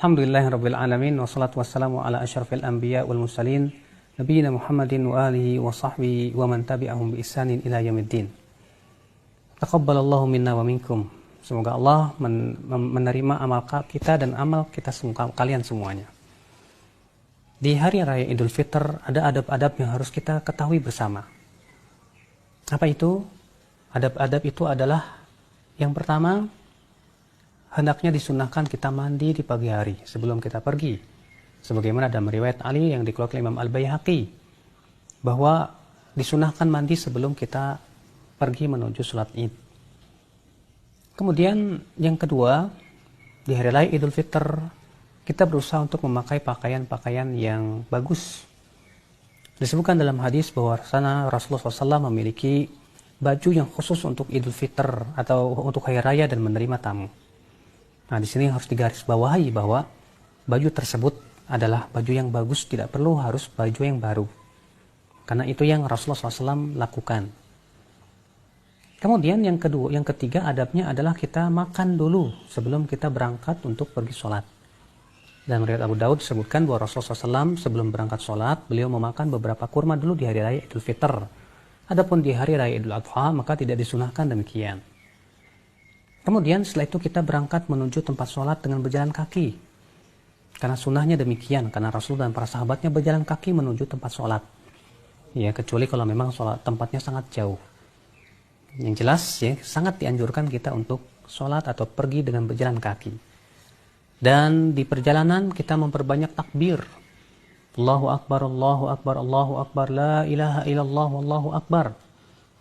Alhamdulillahirabbil alamin wassalatu wassalamu ala asyrafil anbiya wal mursalin nabiyina Muhammadin wa alihi wa sahbihi wa man tabi'ahum bi ihsanin ila yaumiddin. Taqabbalallahu minna wa minkum. Semoga Allah menerima amal kita dan amal kita semua, kalian semuanya. Di hari raya Idul Fitr ada adab-adab yang harus kita ketahui bersama. Apa itu? Adab-adab itu adalah yang pertama, hendaknya disunahkan kita mandi di pagi hari sebelum kita pergi. Sebagaimana dalam riwayat Ali yang dikeluarkan Imam Al-Baihaqi, bahwa disunahkan mandi sebelum kita pergi menuju sholat Id. Kemudian yang kedua, di hari raya Idul Fitr kita berusaha untuk memakai pakaian-pakaian yang bagus. Disebutkan dalam hadis bahwa Rasulullah SAW memiliki baju yang khusus untuk Idul Fitr atau untuk hari raya dan menerima tamu. Nah, di sini harus digarisbawahi bahwa baju tersebut adalah baju yang bagus, tidak perlu harus baju yang baru. Karena itu yang Rasulullah SAW lakukan. Kemudian yang ketiga adabnya adalah kita makan dulu sebelum kita berangkat untuk pergi sholat. Dan riwayat Abu Daud disebutkan bahwa Rasulullah SAW sebelum berangkat sholat, beliau memakan beberapa kurma dulu di hari raya Idul Fitr. Adapun di hari raya Idul Adha, maka tidak disunahkan demikian. Kemudian setelah itu kita berangkat menuju tempat sholat dengan berjalan kaki. Karena sunnahnya demikian, karena Rasul dan para sahabatnya berjalan kaki menuju tempat sholat. Ya, kecuali kalau memang sholat tempatnya sangat jauh. Yang jelas ya, sangat dianjurkan kita untuk sholat atau pergi dengan berjalan kaki. Dan di perjalanan kita memperbanyak takbir. Allahu Akbar, Allahu Akbar, Allahu Akbar, la ilaha illallah, Wallahu Akbar.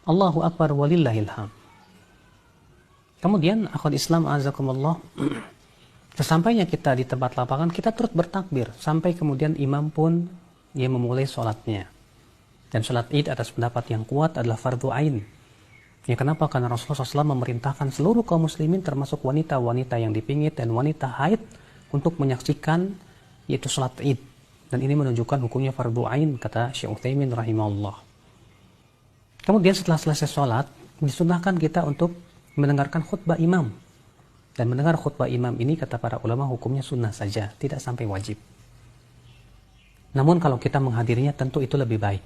Allahu Akbar, walillahil hamd. Kemudian akhwat Islam azakumullah, sesampainya kita di tempat lapangan, kita terus bertakbir sampai kemudian imam pun dia memulai sholatnya. Dan sholat Id atas pendapat yang kuat adalah fardu ain. Ya, kenapa? Karena Rasulullah SAW memerintahkan seluruh kaum muslimin termasuk wanita-wanita yang dipingit dan wanita haid untuk menyaksikan yaitu sholat Id. Dan ini menunjukkan hukumnya fardu ain, kata Syekh Utsaimin rahimahullah. Kemudian setelah selesai sholat, disunahkan kita untuk mendengarkan khutbah imam. Dan mendengar khutbah imam ini kata para ulama hukumnya sunnah saja, tidak sampai wajib. Namun kalau kita menghadirinya tentu itu lebih baik.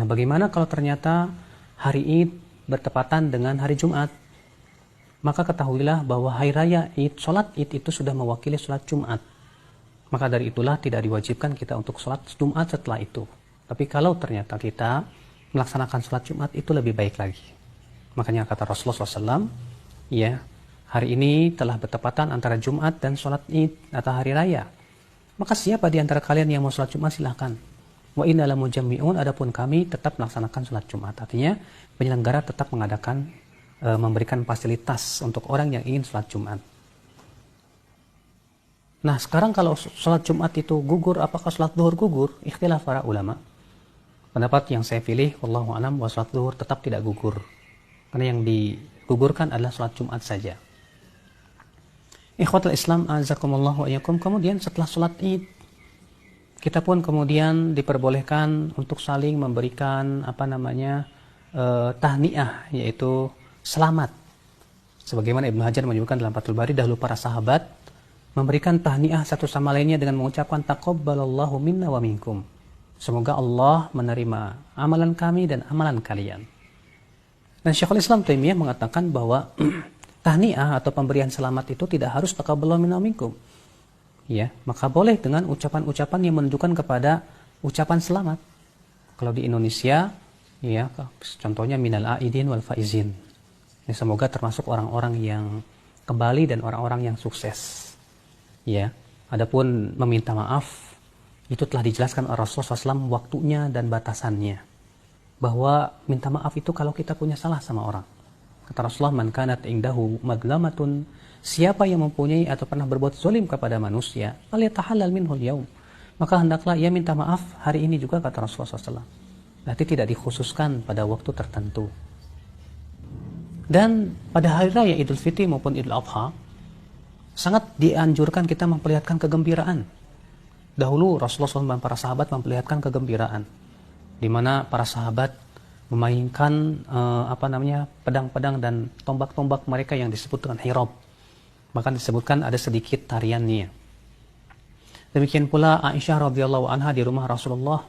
Nah, bagaimana kalau ternyata hari Id bertepatan dengan hari Jumat? Maka ketahuilah bahwa hari raya Id, sholat Id itu sudah mewakili sholat Jumat. Maka dari itulah tidak diwajibkan kita untuk sholat Jumat setelah itu. Tapi kalau ternyata kita melaksanakan sholat Jumat itu lebih baik lagi. Makanya kata Rasulullah SAW, ya, hari ini telah bertepatan antara Jumat dan sholat Id atau hari raya. Maka siapa di antara kalian yang mau sholat Jumat silahkan. Wa inna lamujammi'un, adapun kami tetap melaksanakan sholat Jumat. Artinya penyelenggara tetap mengadakan memberikan fasilitas untuk orang yang ingin sholat Jumat. Nah, sekarang kalau sholat Jumat itu gugur, apakah sholat zuhur gugur? Ikhtilaf para ulama. Pendapat yang saya pilih, wallahu a'lam, bahwa sholat zuhur tetap tidak gugur. Karena yang digugurkan adalah sholat Jumat saja. Ikhwatul Islam azakumullah wa iyyakum. Kemudian setelah sholat Id, kita pun kemudian diperbolehkan untuk saling memberikan tahniah, yaitu selamat. Sebagaimana Ibnu Hajar menyebutkan dalam Fathul Bari, dahulu para sahabat memberikan tahniah satu sama lainnya dengan mengucapkan taqabbalallahu minna wa minkum. Semoga Allah menerima amalan kami dan amalan kalian. Dan Syekhul Islam Taimiyah mengatakan bahwa tahniah atau pemberian selamat itu tidak harus taqabbalallahu minna wa minkum. Ya, maka boleh dengan ucapan-ucapan yang menunjukkan kepada ucapan selamat. Kalau di Indonesia, ya, contohnya minal aidin wal faizin. Ya, semoga termasuk orang-orang yang kembali dan orang-orang yang sukses. Ya, adapun meminta maaf itu telah dijelaskan oleh Rasulullah SAW waktunya dan batasannya. Bahwa minta maaf itu kalau kita punya salah sama orang. Kata Rasulullah, man kanat indahu madlamatun, siapa yang mempunyai atau pernah berbuat zalim kepada manusia, falyatahallal minhul yaum, maka hendaklah ia minta maaf hari ini juga, kata Rasulullah SAW. Berarti tidak dikhususkan pada waktu tertentu. Dan pada hari raya Idul Fitri maupun Idul Adha, sangat dianjurkan kita memperlihatkan kegembiraan. Dahulu Rasulullah SAW dan para sahabat memperlihatkan kegembiraan, di mana para sahabat memainkan pedang-pedang dan tombak-tombak mereka yang disebut dengan hirab. Bahkan disebutkan ada sedikit tariannya. Demikian pula Aisyah radhiyallahu anha di rumah Rasulullah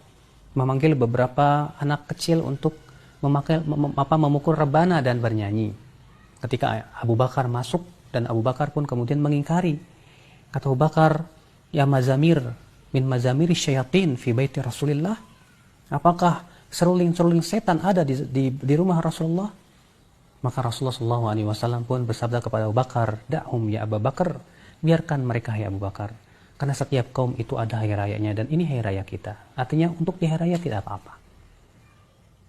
memanggil beberapa anak kecil untuk memukul rebana dan bernyanyi. Ketika Abu Bakar masuk dan Abu Bakar pun kemudian mengingkari. Kata Abu Bakar, "Ya mazamir min mazamiri syayatin fi baiti Rasulillah." Apakah seruling-seruling setan ada di rumah Rasulullah? Maka Rasulullah SAW pun bersabda kepada Abu Bakar, "Da'hum ya Abu Bakar, biarkan mereka ya Abu Bakar. Karena setiap kaum itu ada hari rayanya dan ini hari raya kita." Artinya untuk di hari raya tidak apa-apa.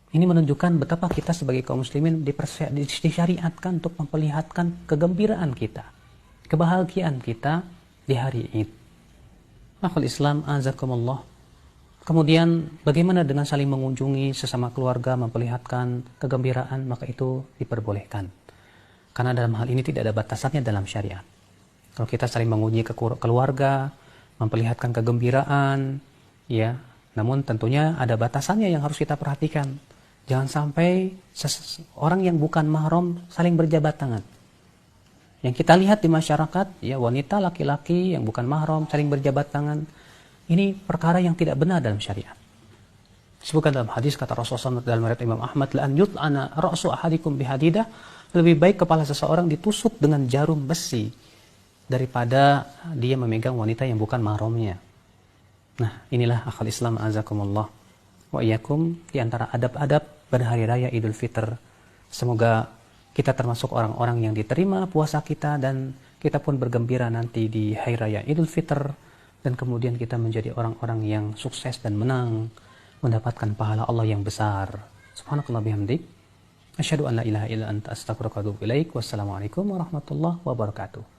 Ini menunjukkan betapa kita sebagai kaum muslimin disyariatkan untuk memperlihatkan kegembiraan kita, kebahagiaan kita di hari Id. Akhul Islam azakumullah. Kemudian bagaimana dengan saling mengunjungi sesama keluarga, memperlihatkan kegembiraan, maka itu diperbolehkan. Karena dalam hal ini tidak ada batasannya dalam syariat. Kalau kita saling mengunjungi ke keluarga, memperlihatkan kegembiraan, ya, namun tentunya ada batasannya yang harus kita perhatikan. Jangan sampai orang yang bukan mahram saling berjabat tangan. Yang kita lihat di masyarakat, ya, wanita, laki-laki yang bukan mahram saling berjabat tangan. Ini perkara yang tidak benar dalam syariat. Disebutkan dalam hadis, kata Rasulullah dalam riwayat Imam Ahmad, "La an yut'ana ra'su ahadikum bihadidah." Lebih baik kepala seseorang ditusuk dengan jarum besi daripada dia memegang wanita yang bukan mahramnya. Nah, inilah akal Islam azakumullah wa iyyakum di antara adab-adab berhari raya Idul Fitr. Semoga kita termasuk orang-orang yang diterima puasa kita dan kita pun bergembira nanti di hari raya Idul Fitr, dan kemudian kita menjadi orang-orang yang sukses dan menang mendapatkan pahala Allah yang besar. Subhanakallah bihamdik, asyhadu an la ilaha illa anta astaghfiruka wa atubu ilaik. Wassalamualaikum warahmatullahi wabarakatuh.